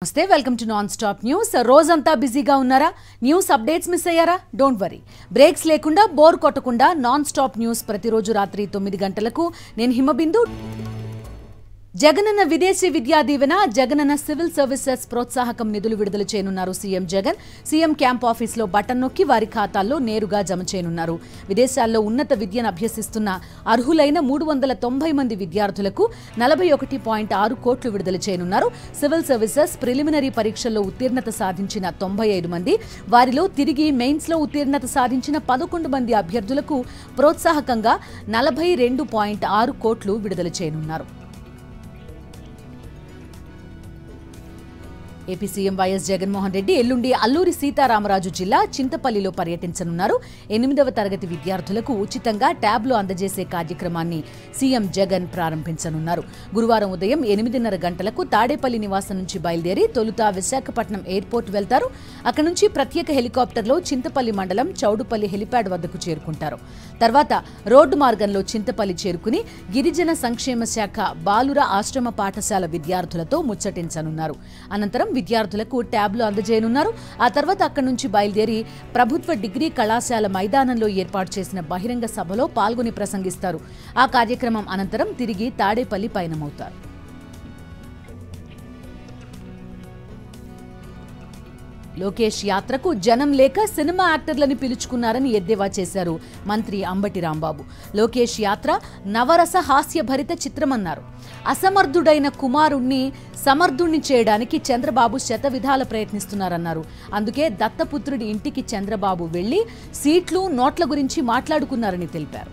నమస్తే welcome to non stop news. రోజంతా బిజీగా ఉన్నారా? న్యూస్ అప్డేట్స్ మిస్ అయ్యారా? డోంట్ వరీ, బ్రేక్స్ లేకుండా బోర్ కొట్టకుండా నాన్ స్టాప్ న్యూస్ ప్రతిరోజు రాత్రి 9 గంటలకు నేను హిమబిందు. జగనన్న విదేశీ విద్యా దీవెన, జగనన్న సివిల్ సర్వీసెస్ ప్రోత్సాహకం నిధులు విడుదల చేయనున్నారు సీఎం జగన్. సీఎం క్యాంప్ ఆఫీసులో బటన్ నొక్కి వారి ఖాతాల్లో నేరుగా జమ చేయనున్నారు. విదేశాల్లో ఉన్నత విద్యను అభ్యసిస్తున్న అర్హులైన 390 మంది విద్యార్థులకు 41.6 కోట్లు విడుదల చేయనున్నారు. సివిల్ సర్వీసెస్ ప్రిలిమినరీ పరీక్షల్లో ఉత్తీర్ణత సాధించిన 95 మంది, వారిలో తిరిగి మెయిన్స్లో ఉత్తీర్ణత సాధించిన 11 మంది అభ్యర్థులకు ప్రోత్సాహకంగా 42.6 కోట్లు విడుదల చేయనున్నారు. AP CM YS Jaganmohan Reddy ఎల్లుండి అల్లూరి సీతారామరాజు జిల్లా చింతపల్లిలో పర్యటించనున్నారు. 8వ తరగతి విద్యార్థులకు ఉచితంగా ట్యాబ్లు అందజేసే కార్యక్రమాన్ని సీఎం జగన్ ప్రారంభించనున్నారు. గురువారం ఉదయం 8:30 గంటలకు తాడేపల్లి నివాసం నుంచి బయలుదేరి తొలుత విశాఖపట్నం ఎయిర్పోర్ట్ వెళ్తారు. అక్కడి నుంచి ప్రత్యేక హెలికాప్టర్లో చింతపల్లి మండలం చౌడుపల్లి హెలిప్యాడ్ వద్దకు చేరుకుంటారు. తర్వాత రోడ్డు మార్గంలో చింతపల్లి చేరుకుని గిరిజన సంక్షేమ శాఖ బాలుర ఆశ్రమ పాఠశాల విద్యార్థులతో ముచ్చటించనున్నారు. అనంతరం విద్యార్థులకు ట్యాబ్లు అందజేయనున్నారు. ఆ తర్వాత అక్కడి నుంచి బయలుదేరి ప్రభుత్వ డిగ్రీ కళాశాల మైదానంలో ఏర్పాటు చేసిన బహిరంగ సభలో పాల్గొని ప్రసంగిస్తారు. ఆ కార్యక్రమం అనంతరం తిరిగి తాడేపల్లి పయనమవుతారు. లోకేష్ యాత్రకు జనం లేక సినిమా యాక్టర్లను పిలుచుకున్నారని ఎద్దేవా చేశారు మంత్రి అంబటి రాంబాబు. లోకేష్ యాత్ర నవరస హాస్యభరిత చిత్రమన్నారు. అసమర్థుడైన కుమారుణ్ణి సమర్థుణ్ణి చేయడానికి చంద్రబాబు శతవిధాల ప్రయత్నిస్తున్నారన్నారు. అందుకే దత్తపుత్రుడి ఇంటికి చంద్రబాబు వెళ్లి సీట్లు నోట్ల గురించి మాట్లాడుకున్నారని తెలిపారు.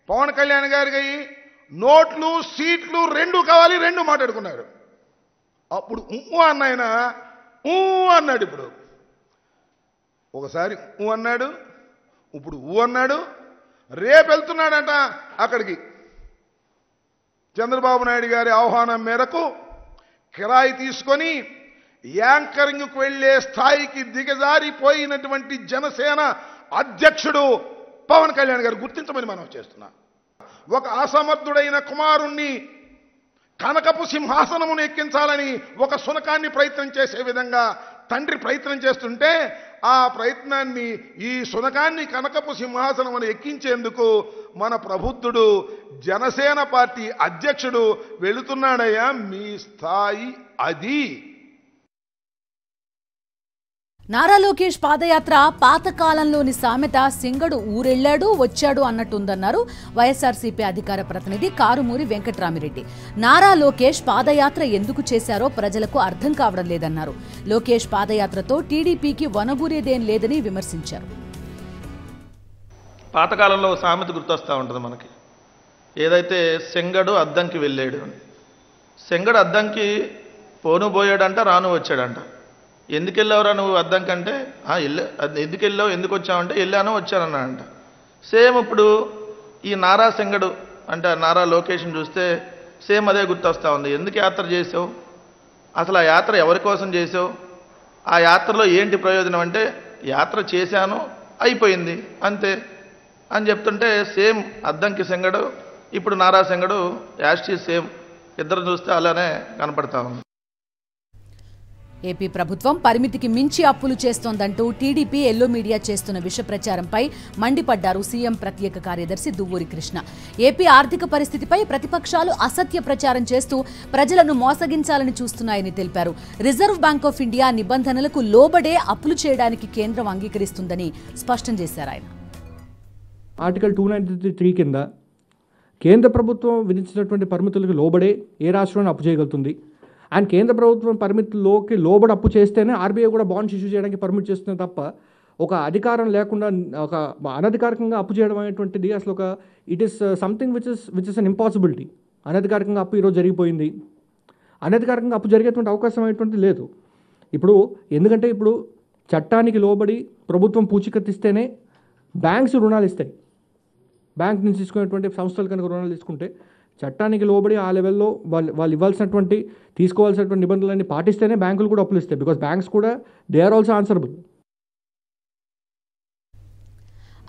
పవన్ కళ్యాణ్ గారికి నోట్లు సీట్లు రెండు కావాలి, రెండు మాట్లాడుకున్నారు. అప్పుడు అన్నాయన అన్నాడు. ఇప్పుడు ఒకసారి అన్నాడు, ఇప్పుడు అన్నాడు. రేపు వెళ్తున్నాడంట అక్కడికి. చంద్రబాబు నాయుడు గారి ఆహ్వానం మేరకు కిరాయి తీసుకొని యాంకరింగ్కు వెళ్లే స్థాయికి దిగజారిపోయినటువంటి జనసేన అధ్యక్షుడు పవన్ కళ్యాణ్ గారు గుర్తించమని మనం చేస్తున్నాం. ఒక అసమర్థుడైన కుమారుణ్ణి కనకపు సింహాసనమును ఎక్కించాలని ఒక శునకాన్ని ప్రయత్నం చేసే విధంగా తండ్రి ప్రయత్నం చేస్తుంటే, ఆ ప్రయత్నాన్ని ఈ శునకాన్ని కనకపు సింహాసనమును ఎక్కించేందుకు మన ప్రబుద్ధుడు జనసేన పార్టీ అధ్యక్షుడు వెళుతున్నాడయ్యా. మీ స్థాయి అది. నారా లోకేష్ పాదయాత్ర పాతకాలంలోని సామెత సింగడు ఊరెళ్లాడు వచ్చాడు అన్నట్టుందన్నారు వైఎస్ఆర్సీపీ అధికార ప్రతినిధి కారుమూరి వెంకట్రామిరెడ్డి. నారా లోకేష్ పాదయాత్ర ఎందుకు చేశారో ప్రజలకు అర్థం కావడం లేదన్నారు. లోకేష్ పాదయాత్రతో టీడీపీకి వనగూరేదేం లేదని విమర్శించారు. పాతకాలంలో సామెత గుర్తొస్తూ ఉంటుంది మనకి. ఏదైతే సెంగడు అద్దంకి వెళ్ళాడు అని. సెంగడు అద్దంకి పోను పోయాడంట, రాను వచ్చాడంట. ఎందుకు వెళ్ళావురా నువ్వు అద్దంకంటే, ఎందుకు వెళ్ళావు, ఎందుకు వచ్చావంటే వెళ్ళాను వచ్చానన్నాడంట. సేమ్ ఇప్పుడు ఈ నారా సెంగడు అంటే నారా లోకేష్ని చూస్తే సేమ్ అదే గుర్తొస్తూ ఉంది. ఎందుకు యాత్ర చేసావు, అసలు ఆ యాత్ర ఎవరి కోసం చేసావు, ఆ యాత్రలో ఏంటి ప్రయోజనం అంటే యాత్ర చేశాను అయిపోయింది అంతే అని చెప్తుంటే సేమ్ అద్దంకి సెంగడు ఇప్పుడు నారా సెంగడు యాస్టీ సేమ్. ఇద్దరు చూస్తే అలానే కనపడతా ఉంది. ఏపీ ప్రభుత్వం పరిమితికి మించి అప్పులు చేస్తోందంటూ టీడీపీ ఎల్లో మీడియా చేస్తున్న విష ప్రచారంపై మండిపడ్డారు సీఎం ప్రత్యేక కార్యదర్శి దువ్వూరి కృష్ణ. ఏపీ ఆర్థిక పరిస్థితిపై ప్రతిపక్షాలు అసత్య ప్రచారం చేస్తూ ప్రజలను మోసగించాలని చూస్తున్నాయని తెలిపారు. రిజర్వ్ బ్యాంక్ ఆఫ్ ఇండియా నిబంధనలకు లోబడే అప్పులు చేయడానికి కేంద్రం అంగీకరిస్తుందని స్పష్టం చేశారు ఆయన. ఆర్టికల్ 293 కింద కేంద్ర ప్రభుత్వం విధించినటువంటి పరిమితులకు లోబడే ఏ రాష్ట్రాన్ని అప్పు చేయగలుగుతుంది. అండ్ కేంద్ర ప్రభుత్వం పరిమితుల్లోకి లోబడి అప్పు చేస్తేనే ఆర్బీఐ కూడా బాండ్స్ ఇష్యూ చేయడానికి పర్మిట్ చేస్తుంది తప్ప ఒక అధికారం లేకుండా ఒక అనధికారికంగా అప్పు చేయడం అనేటువంటిది అసలు ఒక it is something which is an impossibility. అనధికారికంగా అప్పు ఈరోజు జరిగిపోయింది. అనధికారికంగా అప్పు జరిగేటువంటి అవకాశం అనేటువంటిది లేదు. ఇప్పుడు ఎందుకంటే ఇప్పుడు చట్టానికి లోబడి ప్రభుత్వం పూచీకత్తిస్తేనే బ్యాంక్స్ రుణాలు ఇస్తాయి. బ్యాంక్ నుంచి తీసుకునేటువంటి సంస్థలు కనుక రుణాలు తీసుకుంటే చట్టానికి లోబడి ఆ లెవెల్లో వాళ్ళు ఇవ్వాల్సినటువంటి తీసుకోవాల్సినటువంటి నిబంధనలన్నీ పాటిస్తేనే బ్యాంకులు కూడా అప్పులు ఇస్తాయి. బికాస్ బ్యాంక్స్ కూడా they are also answerable.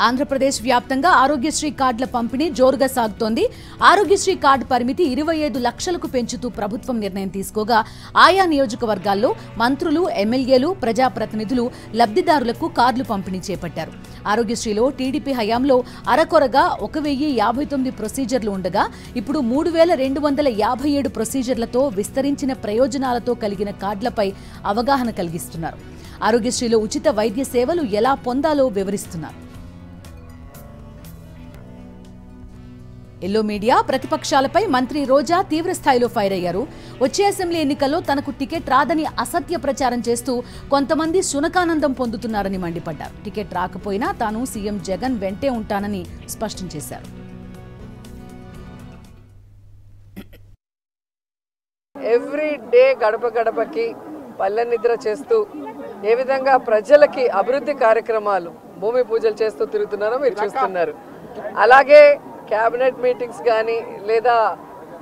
Andhra Pradesh వ్యాప్తంగా ఆరోగ్యశ్రీ కార్డుల పంపిణీ జోరుగా సాగుతోంది. ఆరోగ్యశ్రీ కార్డు పరిమితి 25 లక్షలకు పెంచుతూ ప్రభుత్వం నిర్ణయం తీసుకోగా ఆయా నియోజకవర్గాల్లో మంత్రులు, ఎమ్మెల్యేలు, ప్రజాప్రతినిధులు లబ్ధిదారులకు కార్డులు పంపిణీ చేపట్టారు. ఆరోగ్యశ్రీలో టీడీపీ హయాంలో అరకొరగా 1059 ప్రొసీజర్లు ఉండగా ఇప్పుడు 3257 ప్రొసీజర్లతో విస్తరించిన ప్రయోజనాలతో కలిగిన కార్డులపై అవగాహన కలిగిస్తున్నారు. ఆరోగ్యశ్రీలో ఉచిత వైద్య సేవలు ఎలా పొందాలో వివరిస్తున్నారు. ఎల్లో మీడియా ప్రతిపక్షాలపై మంత్రి రోజా తీవ్రస్థాయిలో ఫైర్ అయ్యారు. వచ్చే అసెంబ్లీ ఎన్నికల్లో తనకు టికెట్ రాదని అసత్య ప్రచారం చేస్తూ కొంతమంది సునకానందం పొందుతున్నారని మండిపడ్డారు. టికెట్ రాకపోయినా తాను సీఎం జగన్ వెంటే ఉంటానని స్పష్టం చేశారు. ఎవ్రీ డే గడప గడపకి పల్లె నిద్ర చేస్తూ ఏ విధంగా ప్రజలకి అభివృద్ధి కార్యక్రమాలు భూమి పూజలు చేస్తూ తిరుగుతున్నారో మీరు చూస్తున్నారు. అలాగే క్యాబినెట్ మీటింగ్స్ కానీ లేదా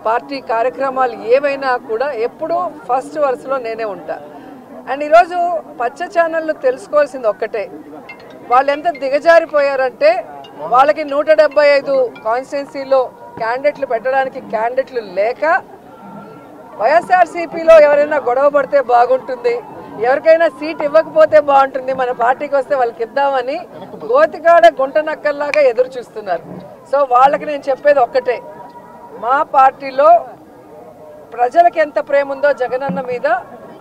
పార్టీ కార్యక్రమాలు ఏవైనా కూడా ఎప్పుడూ ఫస్ట్ వరుసలో నేనే ఉంటా. అండ్ ఈరోజు పచ్చ ఛానళ్ళు తెలుసుకోవాల్సింది ఒక్కటే, వాళ్ళు ఎంత దిగజారిపోయారంటే వాళ్ళకి 175 కాన్స్టిట్యున్సీలో క్యాండిడేట్లు పెట్టడానికి క్యాండిడేట్లు లేక వైఎస్ఆర్సీపీలో ఎవరైనా గొడవ పడితే బాగుంటుంది, ఎవరికైనా సీట్ ఇవ్వకపోతే బాగుంటుంది, మన పార్టీకి వస్తే వాళ్ళకి ఇద్దామని గోతికాడ గుంట నక్కల్లాగా ఎదురు చూస్తున్నారు. సో వాళ్ళకి నేను చెప్పేది ఒక్కటే, మా పార్టీలో ప్రజలకు ఎంత ప్రేమ ఉందో జగనన్న మీద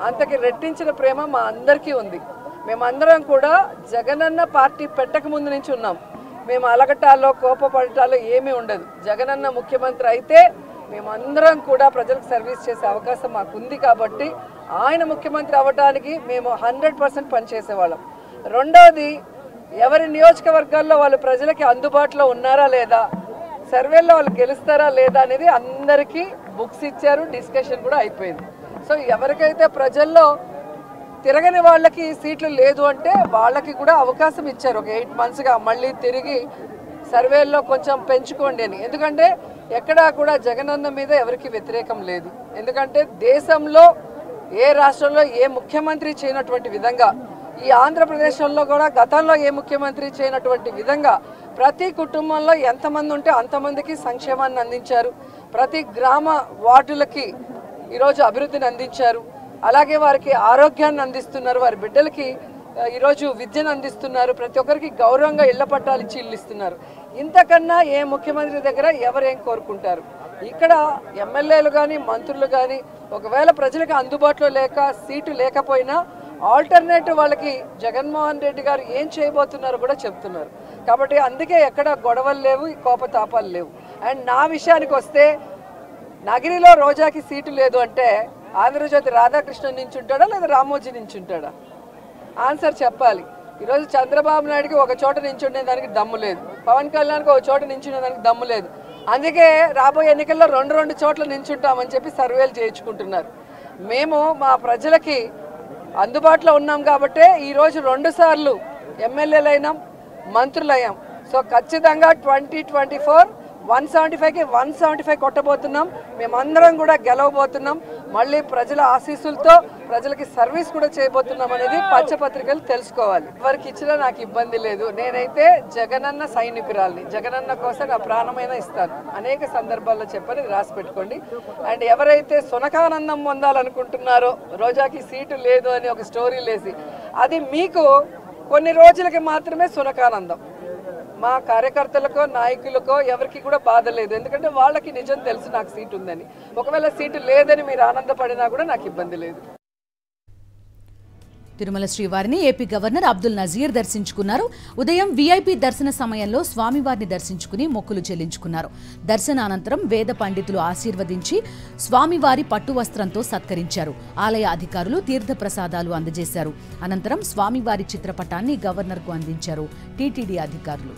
అంతకి రెట్టించిన ప్రేమ మా అందరికీ ఉంది. మేమందరం కూడా జగనన్న పార్టీ పెట్టక ముందు నుంచి ఉన్నాం. మేము అలగటాల్లో కోపపడటాల్లో ఏమీ ఉండదు. జగనన్న ముఖ్యమంత్రి అయితే మేమందరం కూడా ప్రజలకు సర్వీస్ చేసే అవకాశం మాకుంది కాబట్టి ఆయన ముఖ్యమంత్రి అవ్వడానికి మేము 100% పనిచేసేవాళ్ళం. రెండవది, ఎవరి నియోజకవర్గాల్లో వాళ్ళు ప్రజలకి అందుబాటులో ఉన్నారా లేదా, సర్వేల్లో వాళ్ళు గెలుస్తారా లేదా అనేది అందరికీ బుక్స్ ఇచ్చారు, డిస్కషన్ కూడా అయిపోయింది. సో ఎవరికైతే ప్రజల్లో తిరగని వాళ్ళకి సీట్లు లేదు అంటే వాళ్ళకి కూడా అవకాశం ఇచ్చారు. ఒక 8 monthsగా మళ్ళీ తిరిగి సర్వేల్లో కొంచెం పెంచుకోండి అని. ఎందుకంటే ఎక్కడా కూడా జగనన్న మీద ఎవరికి వ్యతిరేకం లేదు. ఎందుకంటే దేశంలో ఏ రాష్ట్రంలో ఏ ముఖ్యమంత్రి చేయనటువంటి విధంగా, ఈ ఆంధ్రప్రదేశ్లో కూడా గతంలో ఏ ముఖ్యమంత్రి చేయనటువంటి విధంగా ప్రతి కుటుంబంలో ఎంతమంది ఉంటే అంతమందికి సంక్షేమాన్ని అందించారు. ప్రతి గ్రామ వార్డులకి ఈరోజు అభివృద్ధిని అందించారు. అలాగే వారికి ఆరోగ్యాన్ని అందిస్తున్నారు, వారి బిడ్డలకి ఈరోజు విద్యను అందిస్తున్నారు, ప్రతి ఒక్కరికి గౌరవంగా ఇళ్ల పట్టాలు ఇచ్చి ఇల్లు ఇస్తున్నారు. ఇంతకన్నా ఏ ముఖ్యమంత్రి దగ్గర ఎవరేం కోరుకుంటారు? ఇక్కడ ఎమ్మెల్యేలు కానీ మంత్రులు కానీ ఒకవేళ ప్రజలకు అందుబాటులో లేక సీటు లేకపోయినా ఆల్టర్నేటివ్ వాళ్ళకి జగన్మోహన్ రెడ్డి గారు ఏం చేయబోతున్నారో కూడా చెప్తున్నారు. కాబట్టి అందుకే ఎక్కడ గొడవలు లేవు, కోపతాపాలు లేవు. అండ్ నా విషయానికి వస్తే, నగిరిలో రోజాకి సీటు లేదు అంటే ఆంధ్రజ్యోతి రాధాకృష్ణన్ నుంచి ఉంటాడా లేదా రామోజీ నుంచి ఉంటాడా? ఆన్సర్ చెప్పాలి. ఈరోజు చంద్రబాబు నాయుడుకి ఒక చోట నించుండే దానికి దమ్ము లేదు, పవన్ కళ్యాణ్కి ఒక చోట నించునే దానికి దమ్ము లేదు. అందుకే రాబోయే ఎన్నికల్లో 2 చోట్ల నించుంటామని చెప్పి సర్వేలు చేయించుకుంటున్నారు. మేము మా ప్రజలకి అందుబాటులో ఉన్నాం కాబట్టే ఈరోజు 2 సార్లు ఎమ్మెల్యేలైనాం, మంత్రులయ్యాం. సో ఖచ్చితంగా 2024 175కి 175 కొట్టబోతున్నాం. మేమందరం కూడా గెలవబోతున్నాం. మళ్ళీ ప్రజల ఆశీస్సులతో ప్రజలకి సర్వీస్ కూడా చేయబోతున్నాం అనేది పచ్చపత్రికలు తెలుసుకోవాలి. ఎవరికి ఇచ్చినా నాకు ఇబ్బంది లేదు. నేనైతే జగనన్న సైనికురాల్ని, జగనన్న కోసం నా ప్రాణమైనా ఇస్తాను. అనేక సందర్భాల్లో చెప్పని రాసి పెట్టుకోండి. అండ్ ఎవరైతే సునకానందం పొందాలనుకుంటున్నారో రోజాకి సీటు లేదు అని ఒక స్టోరీ లేసి, అది మీకు కొన్ని రోజులకి మాత్రమే సునకానందం. మా కార్యకర్తలకో నాయకులకో ఎవరికి కూడా బాధ లేదు. ఎందుకంటే వాళ్ళకి నిజం తెలుసు నాకు సీటు ఉందని. ఒకవేళ సీటు లేదని మీరు ఆనందపడినా కూడా నాకు ఇబ్బంది లేదు. తిరుమల శ్రీవారిని ఏపీ గవర్నర్ అబ్దుల్ నజీర్ దర్శించుకున్నారు. ఉదయం వీఐపీ దర్శన సమయంలో స్వామివారిని దర్శించుకుని మొక్కులు చెల్లించుకున్నారు. దర్శనానంతరం వేద పండితులు ఆశీర్వదించి స్వామివారి పట్టు వస్త్రంతో సత్కరించారు. ఆలయ అధికారులు తీర్థ ప్రసాదాలు అందజేశారు. అనంతరం స్వామివారి చిత్రపటాన్ని గవర్నర్కు అందించారు టీటీడీ అధికారులు.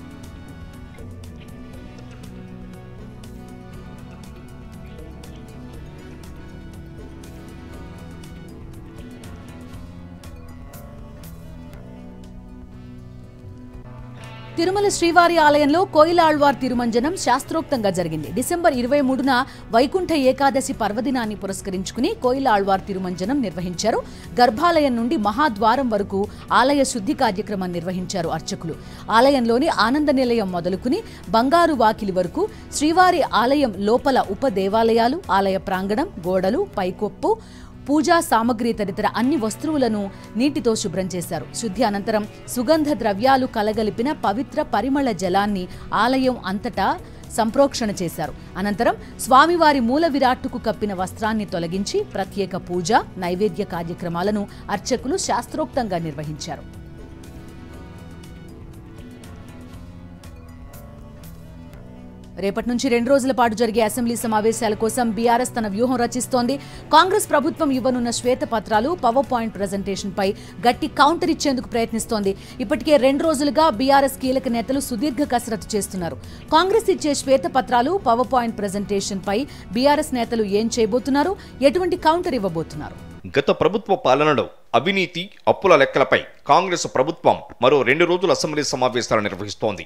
తిరుమల శ్రీవారి ఆలయంలో కోయిలాళ్వార్ తిరుమంజనం శాస్త్రోక్తంగా జరిగింది. డిసెంబర్ 23న వైకుంఠ ఏకాదశి పర్వదినాన్ని పురస్కరించుకుని కోయిలాళ్వార్ తిరుమంజనం నిర్వహించారు. గర్భాలయం నుండి మహాద్వారం వరకు ఆలయ శుద్ధి కార్యక్రమం నిర్వహించారు అర్చకులు. ఆలయంలోని ఆనంద నిలయం మొదలుకుని బంగారు వాకిలి వరకు, శ్రీవారి ఆలయం లోపల ఉప దేవాలయాలు, ఆలయ ప్రాంగణం, గోడలు, పైకొప్పు, పూజా సామగ్రి తదితర అన్ని వస్తువులను నీటితో శుభ్రం చేశారు. శుద్ధి అనంతరం సుగంధ ద్రవ్యాలు కలగలిపిన పవిత్ర పరిమళ జలాన్ని ఆలయం అంతటా సంప్రోక్షణ చేశారు. అనంతరం స్వామివారి మూల విరాట్టుకు కప్పిన వస్త్రాన్ని తొలగించి ప్రత్యేక పూజ, నైవేద్య కార్యక్రమాలను అర్చకులు శాస్త్రోక్తంగా నిర్వహించారు. రేపటి నుంచి 2 రోజుల పాటు జరిగే అసెంబ్లీ సమావేశాల కోసం బీఆర్ఎస్ తన వ్యూహం రచిస్తోంది. కాంగ్రెస్ ప్రభుత్వం ఇవ్వనున్న శ్వేతపత్రాలు, పవర్ పాయింట్ ప్రెజెంటేషన్ పై గట్టి కౌంటర్ ఇచ్చేందుకు ప్రయత్నిస్తోంది. ఇప్పటికే 2 రోజులుగా బీఆర్ఎస్ కీలక నేతలు సుదీర్ఘ కసరత్తు చేస్తున్నారు. కాంగ్రెస్ ఇచ్చే శ్వేతపత్రాలు, పవర్ పాయింట్ ప్రెజెంటేషన్ పై బీఆర్ఎస్ నేతలు ఏం చేయబోతున్నారు, ఎటువంటి కౌంటర్ ఇవ్వబోతున్నారు? గత ప్రభుత్వ పాలనలో అవినీతి, అప్పుల లెక్కలపై కాంగ్రెస్ ప్రభుత్వం మరో 2 రోజుల అసెంబ్లీ సమావేశాలు నిర్వహిస్తోంది.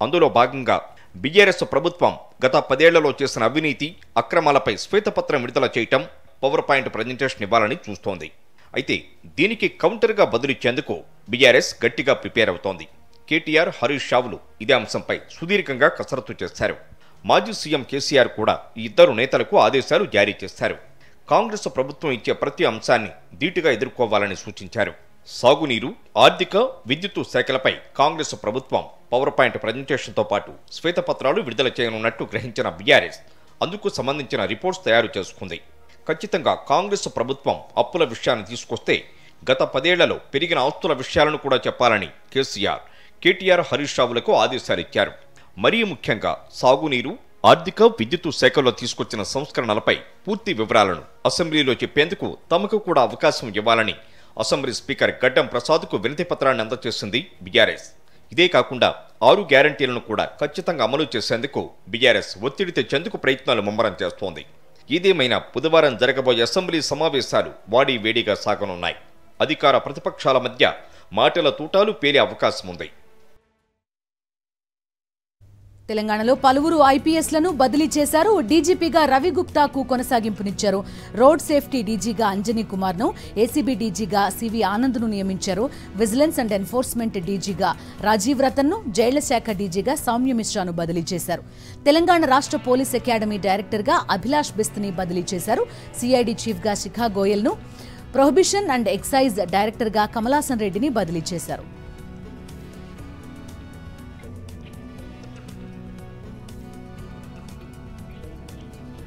అందులో భాగంగా బీఆర్ఎస్ ప్రభుత్వం గత 10 ఏళ్లలో చేసిన అవినీతి, అక్రమాలపై శ్వేతపత్రం విడుదల చేయటం, పవర్ పాయింట్ ప్రజెంటేషన్ ఇవ్వాలని చూస్తోంది. అయితే దీనికి కౌంటర్గా బదులిచ్చేందుకు బీఆర్ఎస్ గట్టిగా ప్రిపేర్ అవుతోంది. కేటీఆర్, హరీష్ రావులు ఇదే అంశంపై సుదీర్ఘంగా కసరత్తు చేశారు. మాజీ సీఎం కేసీఆర్ కూడా ఈ ఇద్దరు నేతలకు ఆదేశాలు జారీ చేశారు. కాంగ్రెస్ ప్రభుత్వం ఇచ్చే ప్రతి అంశాన్ని ధీటుగా ఎదుర్కోవాలని సూచించారు. సాగునీరు, ఆర్థిక, విద్యుత్తు శాఖలపై కాంగ్రెస్ ప్రభుత్వం పవర్ పాయింట్ ప్రజెంటేషన్తో పాటు శ్వేతపత్రాలు విడుదల చేయనున్నట్టు గ్రహించిన బీఆర్ఎస్ అందుకు సంబంధించిన రిపోర్ట్స్ తయారు చేసుకుంది. ఖచ్చితంగా కాంగ్రెస్ ప్రభుత్వం అప్పుల విషయాన్ని తీసుకొస్తే గత 10 ఏళ్లలో పెరిగిన ఆస్తుల విషయాలను కూడా చెప్పాలని కేసీఆర్, కేటీఆర్, హరీష్ రావులకు ఆదేశాలిచ్చారు. మరీ ముఖ్యంగా సాగునీరు, ఆర్థిక, విద్యుత్తు శాఖల్లో తీసుకొచ్చిన సంస్కరణలపై పూర్తి వివరాలను అసెంబ్లీలో చెప్పేందుకు తమకు కూడా అవకాశం ఇవ్వాలని అసెంబ్లీ స్పీకర్ గడ్డం ప్రసాద్కు వినతి పత్రాన్ని అందజేసింది బీఆర్ఎస్. ఇదే కాకుండా 6 గ్యారంటీలను కూడా ఖచ్చితంగా అమలు చేసేందుకు బీఆర్ఎస్ ఒత్తిడి తెచ్చేందుకు ప్రయత్నాలు ముమ్మరం చేస్తోంది. ఏదేమైనా బుధవారం జరగబోయే అసెంబ్లీ సమావేశాలు వాడి వేడిగా సాగనున్నాయి. అధికార ప్రతిపక్షాల మధ్య మాటల తూటాలు పేలే అవకాశం ఉంది. తెలంగాణలో పలువురు ఐపీఎస్లను బదిలీ చేశారు. డీజీపీగా రవి గుప్తాకు కొనసాగింపునిచ్చారు. రోడ్ సేఫ్టీ డీజీగా అంజనీ కుమార్ను, ఏసీబీ డీజీగా సివి ఆనంద్ను నియమించారు. విజిలెన్స్ అండ్ ఎన్ఫోర్స్మెంట్ డీజీగా రాజీవ్ రతన్ను, జైళ్ల శాఖ డీజీగా సౌమ్య మిశ్రాను బదిలీ చేశారు. తెలంగాణ రాష్ట్ర పోలీస్ అకాడమీ డైరెక్టర్గా అభిలాష్ బిస్త్ని బదిలీ చేశారు. సిఐడి చీఫ్గా శిఖా గోయల్ను, ప్రొహిబిషన్ అండ్ ఎక్సైజ్ డైరెక్టర్గా కమలాసన్ రెడ్డిని బదిలీ చేశారు.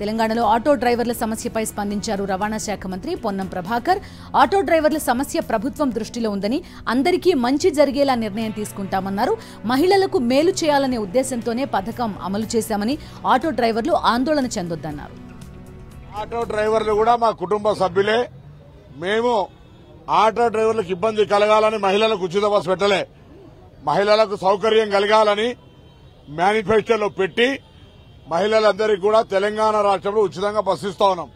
తెలంగాణలో ఆటో డ్రైవర్ల సమస్యపై స్పందించారు రవాణా శాఖ మంత్రి పొన్నం ప్రభాకర్. ఆటో డ్రైవర్ల సమస్య ప్రభుత్వం దృష్టిలో ఉందని, అందరికీ మంచి జరిగేలా నిర్ణయం తీసుకుంటామన్నారు. మహిళలకు మేలు చేయాలనే ఉద్దేశంతోనే పథకం అమలు చేశామని ఆటో డ్రైవర్లు ఆందోళన చెందొద్దన్నారు. ఆటో డ్రైవర్లు కూడా మా కుటుంబ సభ్యులే. మేము ఆటో డ్రైవర్లకు ఇబ్బంది కలగాలని మహిళలకు ఉచిత బస్సు పెట్టలే. మహిళలకు సౌకర్యం కలగాలని మేనిఫెస్టోలో పెట్టి మహిళలందరికీ కూడా తెలంగాణ రాష్ట్రంలో ఉచితంగా బస్సు ఇస్తా ఉన్నాం.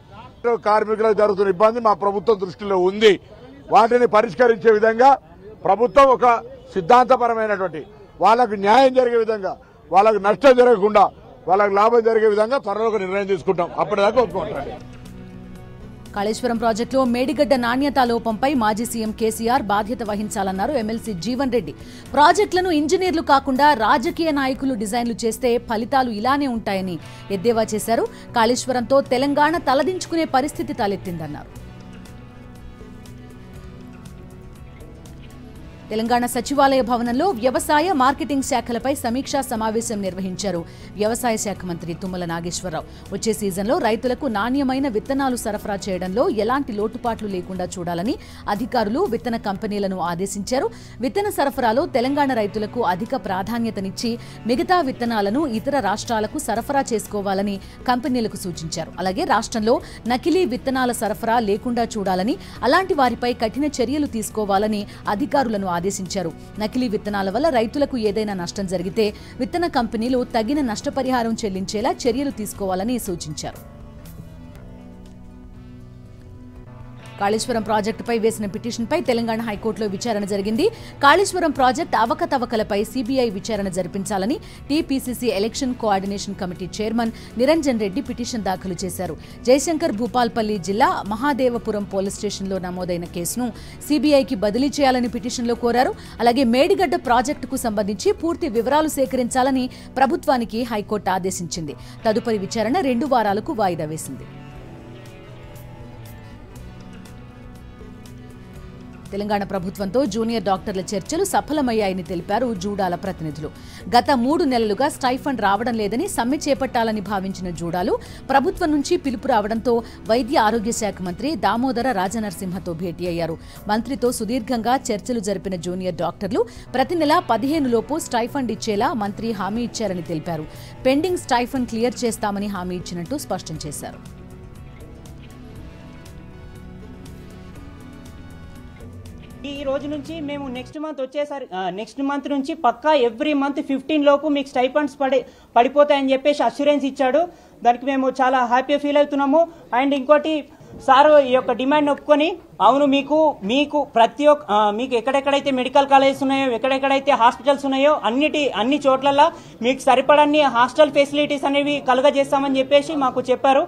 కార్మికులకు జరుగుతున్న ఇబ్బంది మా ప్రభుత్వం దృష్టిలో ఉంది. వాటిని పరిష్కరించే విధంగా ప్రభుత్వం ఒక సిద్ధాంతపరమైనటువంటి వాళ్ళకు న్యాయం జరిగే విధంగా, వాళ్ళకు నష్టం జరగకుండా, వాళ్ళకు లాభం జరిగే విధంగా త్వరలో ఒక నిర్ణయం తీసుకుంటాం. అప్పటిదాకా ఒప్పుకుంటాం. కాళేశ్వరం ప్రాజెక్టులో మేడిగడ్డ నాణ్యతా లోపంపై మాజీ సీఎం కేసీఆర్ బాధ్యత వహించాలన్నారు ఎమ్మెల్సీ జీవన్ రెడ్డి. ప్రాజెక్టులను ఇంజనీర్లు కాకుండా రాజకీయ నాయకులు డిజైన్లు చేస్తే ఫలితాలు ఇలానే ఉంటాయని ఎద్దేవా చేశారు. కాళేశ్వరంతో తెలంగాణ తలదించుకునే పరిస్థితి తలెత్తిందన్నారు. తెలంగాణ సచివాలయ భవనంలో వ్యవసాయ, మార్కెటింగ్ శాఖలపై సమీక్షా సమావేశం నిర్వహించారు వ్యవసాయ శాఖ మంత్రి తుమ్మల నాగేశ్వరరావు. వచ్చే సీజన్లో రైతులకు నాణ్యమైన విత్తనాలు సరఫరా చేయడంలో ఎలాంటి లోటుపాట్లు లేకుండా చూడాలని అధికారులు, విత్తన కంపెనీలను ఆదేశించారు. విత్తన సరఫరాలో తెలంగాణ రైతులకు అధిక ప్రాధాన్యతనిచ్చి మిగతా విత్తనాలను ఇతర రాష్ట్రాలకు సరఫరా చేసుకోవాలని కంపెనీలకు సూచించారు. అలాగే రాష్ట్రంలో నకిలీ విత్తనాల సరఫరా లేకుండా చూడాలని, అలాంటి వారిపై కఠిన చర్యలు తీసుకోవాలని అధికారులను ఆదేశించారు. నకిలీ విత్తనాల వల్ల రైతులకు ఏదైనా నష్టం జరిగితే విత్తన కంపెనీలు తగిన నష్టపరిహారం చెల్లించేలా చర్యలు తీసుకోవాలని సూచించారు. కాళేశ్వరం ప్రాజెక్టుపై వేసిన పిటిషన్పై తెలంగాణ హైకోర్టులో విచారణ జరిగింది. కాళేశ్వరం ప్రాజెక్టు అవకతవకలపై సీబీఐ విచారణ జరిపించాలని TPCC election coordination committee chairman Niranjan Reddy petition దాఖలు చేశారు. జయశంకర్ భూపాల్పల్లి జిల్లా మహాదేవపురం పోలీస్ స్టేషన్లో నమోదైన కేసును సీబీఐకి బదిలీ చేయాలని పిటిషన్లో కోరారు. అలాగే మేడిగడ్డ ప్రాజెక్టుకు సంబంధించి పూర్తి వివరాలు సేకరించాలని ప్రభుత్వానికి హైకోర్టు ఆదేశించింది. తదుపరి విచారణ 2 వారాలకు వాయిదా వేసింది. తెలంగాణ ప్రభుత్వంతో జూనియర్ డాక్టర్ల చర్చలు సఫలమయ్యాయని తెలిపారు జూడాల ప్రతినిధులు. గత 3 నెలలుగా స్టైఫండ్ రావడం లేదని సమ్మె చేపట్టాలని భావించిన జూడాలు ప్రభుత్వం నుంచి పిలుపు రావడంతో వైద్య ఆరోగ్య శాఖ మంత్రి దామోదర రాజనరసింహతో భేటీ అయ్యారు. మంత్రితో సుదీర్ఘంగా చర్చలు జరిపిన జూనియర్ డాక్టర్లు ప్రతి నెల 15 లోపు స్టైఫండ్ ఇచ్చేలా మంత్రి హామీ ఇచ్చారని తెలిపారు. పెండింగ్ స్టైఫండ్ క్లియర్ చేస్తామని హామీ ఇచ్చినట్టు స్పష్టం చేశారు. ఈ రోజు నుంచి మేము నెక్స్ట్ మంత్ నుంచి పక్కా ఎవ్రీ మంత్ 15 లోపు మీకు స్టైఫండ్స్ పడిపోతాయని చెప్పేసి అష్యూరెన్స్ ఇచ్చాడు. దానికి మేము చాలా హ్యాపీ ఫీల్ అవుతున్నాము. అండ్ ఇంకోటి సార్ ఈ యొక్క డిమాండ్ ఒప్పుకొని అవును మీకు ప్రతి ఒక్క మీకు ఎక్కడెక్కడైతే మెడికల్ కాలేజెస్ ఉన్నాయో ఎక్కడెక్కడైతే హాస్పిటల్స్ ఉన్నాయో అన్ని చోట్లలో మీకు సరిపడన్ని హాస్టల్ ఫెసిలిటీస్ అనేవి కలుగజేస్తామని చెప్పేసి మాకు చెప్పారు.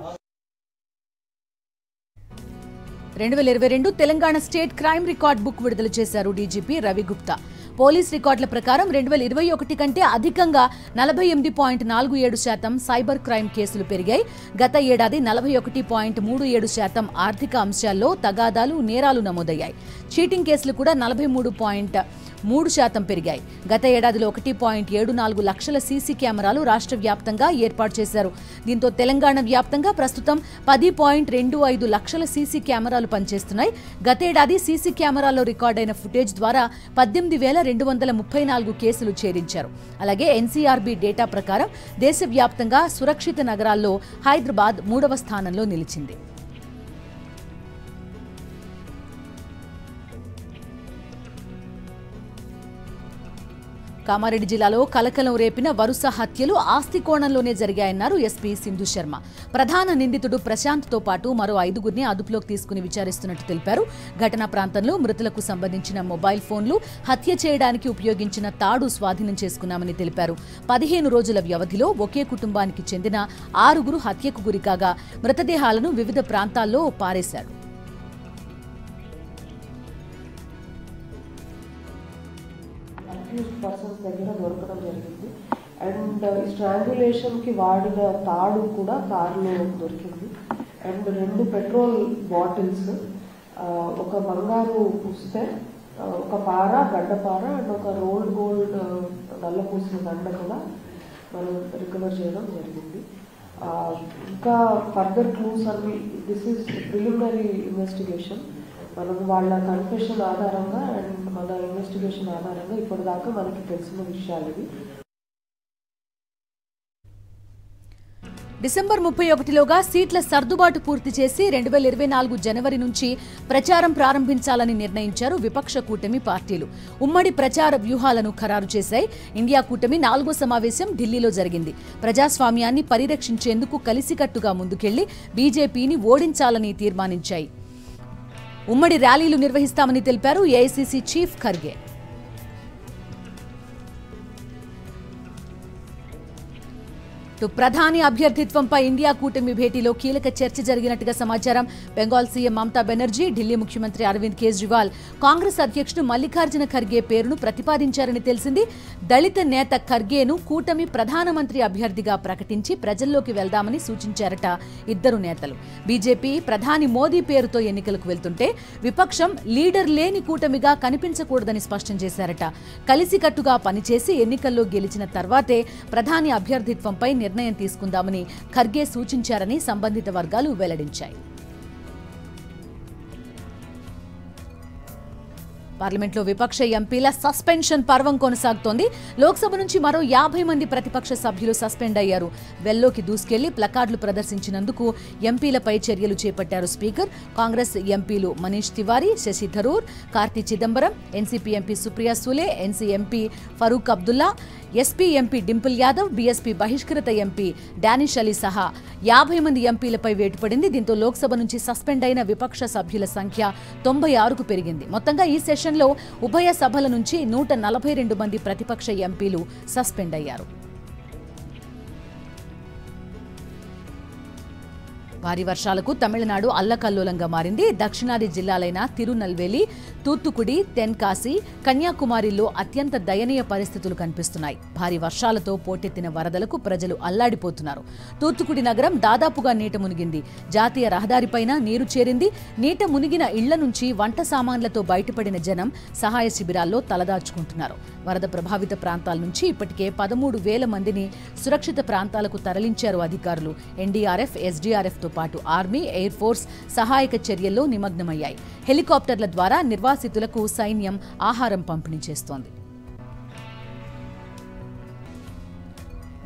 2022 Telangana state crime record book విడుదల చేశారు డీజీపీ రవి గుప్తా. పోలీస్ రికార్డుల ప్రకారం 2021 కంటే అధికంగా 48.47% సైబర్ క్రైమ్ కేసులు పెరిగాయి. గత ఏడాది 41.37% ఆర్థిక అంశాల్లో తగాదాలు, నేరాలు నమోదయ్యాయి. చీటింగ్ కేసులు కూడా 43.3% పెరిగాయి. గత ఏడాదిలో 1.74 లక్షల సీసీ కెమెరాలు రాష్ట్ర వ్యాప్తంగా ఏర్పాటు చేశారు. దీంతో తెలంగాణ వ్యాప్తంగా ప్రస్తుతం 10.25 లక్షల సీసీ కెమెరాలు పనిచేస్తున్నాయి. గతేడాది సీసీ కెమెరాల్లో రికార్డైన ఫుటేజ్ ద్వారా 18,234 కేసులు ఛేదించారు. అలాగే ఎన్సీఆర్బీ డేటా ప్రకారం దేశవ్యాప్తంగా సురక్షిత నగరాల్లో హైదరాబాద్ 3వ స్థానంలో నిలిచింది. కామారెడ్డి జిల్లాలో కలకలం రేపిన వరుస హత్యలు ఆస్తి కోణంలోనే జరిగాయన్నారు ఎస్పీ సింధు శర్మ. ప్రధాన నిందితుడు ప్రశాంత్తో పాటు మరో 5గురిని అదుపులోకి తీసుకుని విచారిస్తున్నట్టు తెలిపారు. ఘటనా ప్రాంతంలో మృతులకు సంబంధించిన మొబైల్ ఫోన్లు, హత్య చేయడానికి ఉపయోగించిన తాడు స్వాధీనం చేసుకున్నామని తెలిపారు. 15 రోజుల వ్యవధిలో ఒకే కుటుంబానికి చెందిన 6గురు హత్యకు గురికాగా మృతదేహాలను వివిధ ప్రాంతాల్లో పారేశారు. పర్సన్స్ దగ్గర దొరకడం జరిగింది. అండ్ స్ట్రాంగులేషన్కి వాడిన తాడు కూడా కారులో దొరికింది. అండ్ 2 పెట్రోల్ బాటిల్స్, ఒక బంగారు పుస్తే, ఒక పార, గడ్డపార అండ్ ఒక రోల్డ్ గోల్డ్ నల్ల పూసిన దండ కూడా మనం రికవర్ చేయడం జరిగింది. ఇంకా ఫర్దర్ క్లూస్ అన్ని, దిస్ ఈజ్ ప్రిలిమినరీ ఇన్వెస్టిగేషన్. మనం వాళ్ళ కన్ఫెషన్ ఆధారంగా అండ్ మన ఇన్వెస్టిగేషన్ ఆధారంగా ఇప్పటిదాకా మనకి తెలిసిన విషయాలు ఇవి. డిసెంబర్ 31లోగా సీట్ల సర్దుబాటు పూర్తి చేసి 2024 జనవరి నుంచి ప్రచారం ప్రారంభించాలని నిర్ణయించారు విపక్ష కూటమి పార్టీలు. ఉమ్మడి ప్రచార వ్యూహాలను ఖరారు చేశాయి. ఇండియా కూటమి 4వ సమావేశం ఢిల్లీలో జరిగింది. ప్రజాస్వామ్యాన్ని పరిరక్షించేందుకు కలిసికట్టుగా ముందుకెళ్లి బీజేపీని ఓడించాలని తీర్మానించాయి. ఉమ్మడి ర్యాలీలు నిర్వహిస్తామని తెలిపారు ఏఐసీసీ చీఫ్ ఖర్గే. ప్రధాని అభ్యర్థిత్వంపై ఇండియా కూటమి భేటీలో కీలక చర్చ జరిగినట్టుగా సమాచారం. బెంగాల్ సీఎం మమతా బెనర్జీ, ఢిల్లీ ముఖ్యమంత్రి అరవింద్ కేజ్రీవాల్ కాంగ్రెస్ అధ్యక్షుడు మల్లికార్జున ఖర్గే పేరును ప్రతిపాదించారని తెలిసింది. దళిత నేత ఖర్గేను కూటమి ప్రధానమంత్రి అభ్యర్థిగా ప్రకటించి ప్రజల్లోకి వెళ్దామని సూచించారట ఇద్దరు నేతలు. బీజేపీ ప్రధాని మోదీ పేరుతో ఎన్నికలకు వెళ్తుంటే విపక్షం లీడర్ లేని కూటమిగా కనిపించకూడదని స్పష్టం చేశారట. కలిసికట్టుగా పనిచేసి ఎన్నికల్లో గెలిచిన తర్వాతే ప్రధాని అభ్యర్థిత్వంపై నిర్ణయం తీసుకుందామని ఖర్గే సూచించారని సంబంధిత వర్గాలు వెల్లడించాయి. పార్లమెంట్లో విపక్ష ఎంపీల సస్పెన్షన్ పర్వం కొనసాగుతోంది. లోక్సభ నుంచి మరో 50 మంది ప్రతిపక్ష సభ్యులు సస్పెండ్ అయ్యారు. వెల్లోకి దూసుకెళ్లి ప్లకార్డులు ప్రదర్శించినందుకు ఎంపీలపై చర్యలు చేపట్టారు స్పీకర్. కాంగ్రెస్ ఎంపీలు Manish Tewari, Shashi Tharoor, Karti Chidambaram, NCP MP Supriya Sule, NC MP Farooq Abdullah, SP MP Dimple Yadav, BSP బహిష్కృత ఎంపీ డానిష్ అలీ సహా 50 మంది ఎంపీలపై వేటు పడింది. దీంతో లోక్సభ నుంచి సస్పెండ్ అయిన విపక్ష సభ్యుల సంఖ్య 96కు పెరిగింది. మొత్తంగా ఈ సెషన్లో ఉభయ సభల నుంచి 142 మంది ప్రతిపక్ష ఎంపీలు సస్పెండ్ అయ్యారు. భారీ వర్షాలకు తమిళనాడు అల్లకల్లోలంగా మారింది. దక్షిణాది జిల్లాలైన తిరునల్వేలి, తూత్తుకుడి, తెన్కాసి, కన్యాకుమారిలో అత్యంత దయనీయ పరిస్థితులు కనిపిస్తున్నాయి. భారీ వర్షాలతో పోటెత్తిన వరదలకు ప్రజలు అల్లాడిపోతున్నారు. తూత్తుకుడి నగరం దాదాపుగా నీట మునిగింది. జాతీయ రహదారిపైన నీరు చేరింది. నీట మునిగిన ఇళ్ల నుంచి వంట సామాన్లతో బయటపడిన జనం సహాయ శిబిరాల్లో తలదాచుకుంటున్నారు. వరద ప్రభావిత ప్రాంతాల నుంచి ఇప్పటికే 13,000 మందిని సురక్షిత ప్రాంతాలకు తరలించారు అధికారులు. ఎన్డీఆర్ఎఫ్, ఎస్డీఆర్ఎఫ్తో పాటు ఆర్మీ, ఎయిర్ ఫోర్స్ సహాయక చర్యల్లో నిమగ్నమయ్యాయి. హెలికాప్టర్ల ద్వారా నిర్వాసితులకు సైన్యం ఆహారం పంపిణీ చేస్తోంది.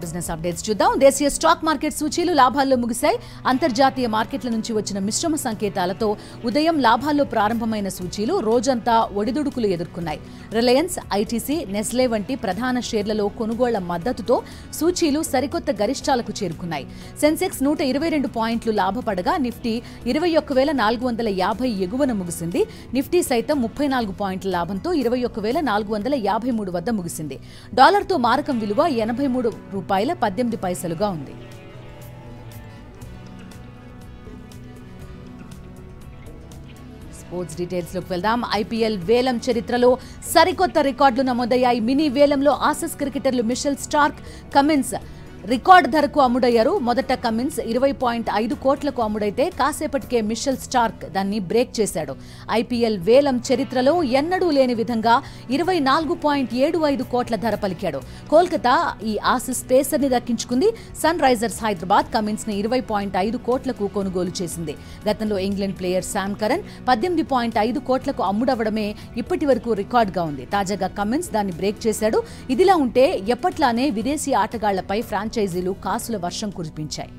బిజినెస్ అప్డేట్స్ చూద్దాం. దేశీయ స్టాక్ మార్కెట్ సూచీలు లాభాల్లో ముగిశాయి. అంతర్జాతీయ మార్కెట్ల నుంచి వచ్చిన మిశ్రమ సంకేతాలతో ఉదయం లాభాల్లో ప్రారంభమైన సూచీలు రోజంతా ఒడిదుడుకులు ఎదుర్కొన్నాయి. రిలయన్స్, ఐటీసీ, నెస్లే వంటి ప్రధాన షేర్లలో కొనుగోళ్ల మద్దతుతో సూచీలు సరికొత్త గరిష్టాలకు చేరుకున్నాయి. సెన్సెక్స్ 122 పాయింట్లు లాభపడగా నిఫ్టీ 21,450 ఎగువన ముగిసింది. నిఫ్టీ సైతం 34 పాయింట్ల లాభంతో 21,453 వద్ద ముగిసింది. డాలర్తో మారకం విలువ 83 రూపాయల 18 పైసలుగా ఉంది. స్పోర్ట్స్ డీటెయిల్స్ లోకి వెళ్దాం. ఐపీఎల్ వేలం చరిత్రలో సరికొత్త రికార్డులు నమోదయ్యాయి. మినీ వేలంలో ఆసీస్ క్రికెటర్లు మిషెల్ స్టార్క్, కమిన్స్ రికార్డు ధరకు అమ్ముడయ్యారు. మొదట కమిన్స్ 20.5 కోట్లకు అమ్ముడైతే కాసేపటికే మిషెల్ స్టార్క్ దాన్ని బ్రేక్ చేశాడు. ఐపీఎల్ వేలం చరిత్రలో ఎన్నడూ లేని విధంగా 24.75 కోట్ల ధర పలికాడు. కోల్కతా ఈ ఆసీస్ పేసర్ని దక్కించుకుంది. సన్ రైజర్స్ హైదరాబాద్ కమిన్స్ ని 20.5 కోట్లకు కొనుగోలు చేసింది. గతంలో ఇంగ్లాండ్ ప్లేయర్ శామ్ కరన్ 18.5 కోట్లకు అమ్ముడవడమే ఇప్పటి వరకు రికార్డుగా ఉంది. తాజాగా కమిన్స్ దాన్ని బ్రేక్ చేశాడు. ఇదిలా ఉంటే ఎప్పట్లానే విదేశీ ఆటగాళ్లపై ఫ్రాంచైజీలు కాసుల వర్షం కురిపించాయి.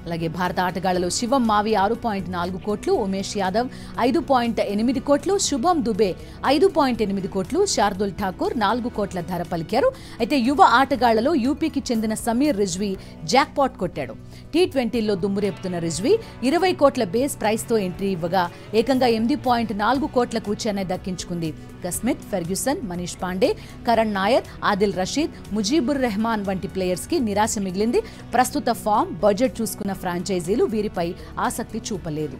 అలాగే భారత ఆటగాళ్లలో శివం మావి 6.4 కోట్లు, ఉమేష్ యాదవ్ 5.8 కోట్లు, శుభం దుబే 5.8 కోట్లు, శార్దుల్ ఠాకూర్ 4 కోట్ల ధర పలికారు. అయితే యువ ఆటగాళ్లలో యూపీకి చెందిన సమీర్ రిజ్వీ జాక్పాట్ కొట్టాడు. T20లో దుమ్మురేపుతున్న రిజ్వీ 20 కోట్ల బేస్ ప్రైస్తో ఎంట్రీ ఇవ్వగా ఏకంగా 8.4 కోట్లకు చెన్నై దక్కించుకుంది. స్మిత్, ఫెర్గ్యూసన్, మనీష్ పాండే, కరణ్ నాయర్, ఆదిల్ రషీద్, ముజీబుర్ రెహమాన్ వంటి ప్లేయర్స్ కి నిరాశ మిగిలింది. ప్రస్తుత ఫామ్, బడ్జెట్ చూసుకున్న ఫ్రాంచైజీలు వీరిపై ఆసక్తి చూపలేదు.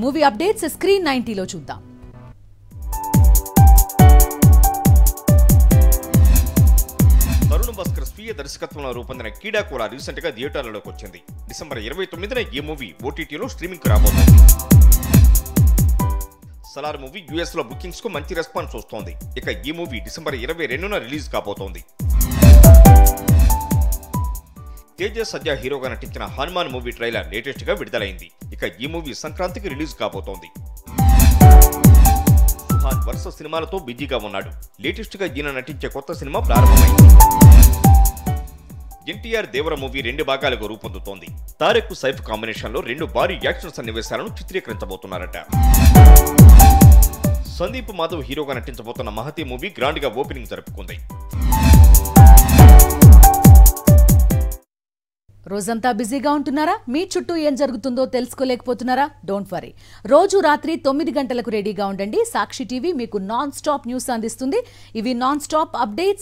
మూవీ అప్డేట్స్ స్క్రీన్ 90లో చూద్దాం. తరుణ్ భాస్కర్ స్వీయ దర్శకత్వంలో రూపొందిన కీడాకోలా రీసెంట్ గా థియేటర్లలోకి వచ్చింది. డిసెంబర్ 29న ఈ మూవీ ఓటీటీలో స్ట్రీమింగ్ కు రాబోతోంది. సలార్ మూవీ యుఎస్ లో బుకింగ్స్ కు మంచి రెస్పాన్స్ వస్తోంది. ఇక ఈ మూవీ డిసెంబర్ 22న రిలీజ్ కాబోతోంది. తేజ సజ్జా హీరోగా నటించిన హనుమాన్ మూవీ ట్రైలర్ లేటెస్ట్ గా విడుదలైంది. ఇక ఈ మూవీ సంక్రాంతికి రిలీజ్ కాబోతోంది. సుహాన్ వరుస సినిమాలతో బిజీగా ఉన్నాడు. లేటెస్ట్ గా ఈయన నటించే కొత్త సినిమా ప్రారంభమైంది. ఎన్టీఆర్ దేవర మూవీ 2 భాగాలుగా రూపొందుతోంది. తారెక్ సైఫ్ కాంబినేషన్ లో 2 భారీ యాక్షన్ సన్నివేశాలను చిత్రీకరించబోతున్నారట. సందీప్ మాధవ్ హీరోగా నటించబోతున్న మహతి మూవీ గ్రాండ్ గా ఓపెనింగ్ జరుపుకుంది. రోజంతా బిజీగా ఉంటున్నారా? మీ చుట్టూ ఏం జరుగుతుందో తెలుసుకోలేకపోతున్నారా? Don't worry. రోజు రాత్రి 9 గంటలకు రెడీగా ఉండండి. సాక్షి టీవీ మీకు నాన్ స్టాప్ న్యూస్ అందిస్తుంది. ఇవి నాన్ స్టాప్ అప్డేట్స్.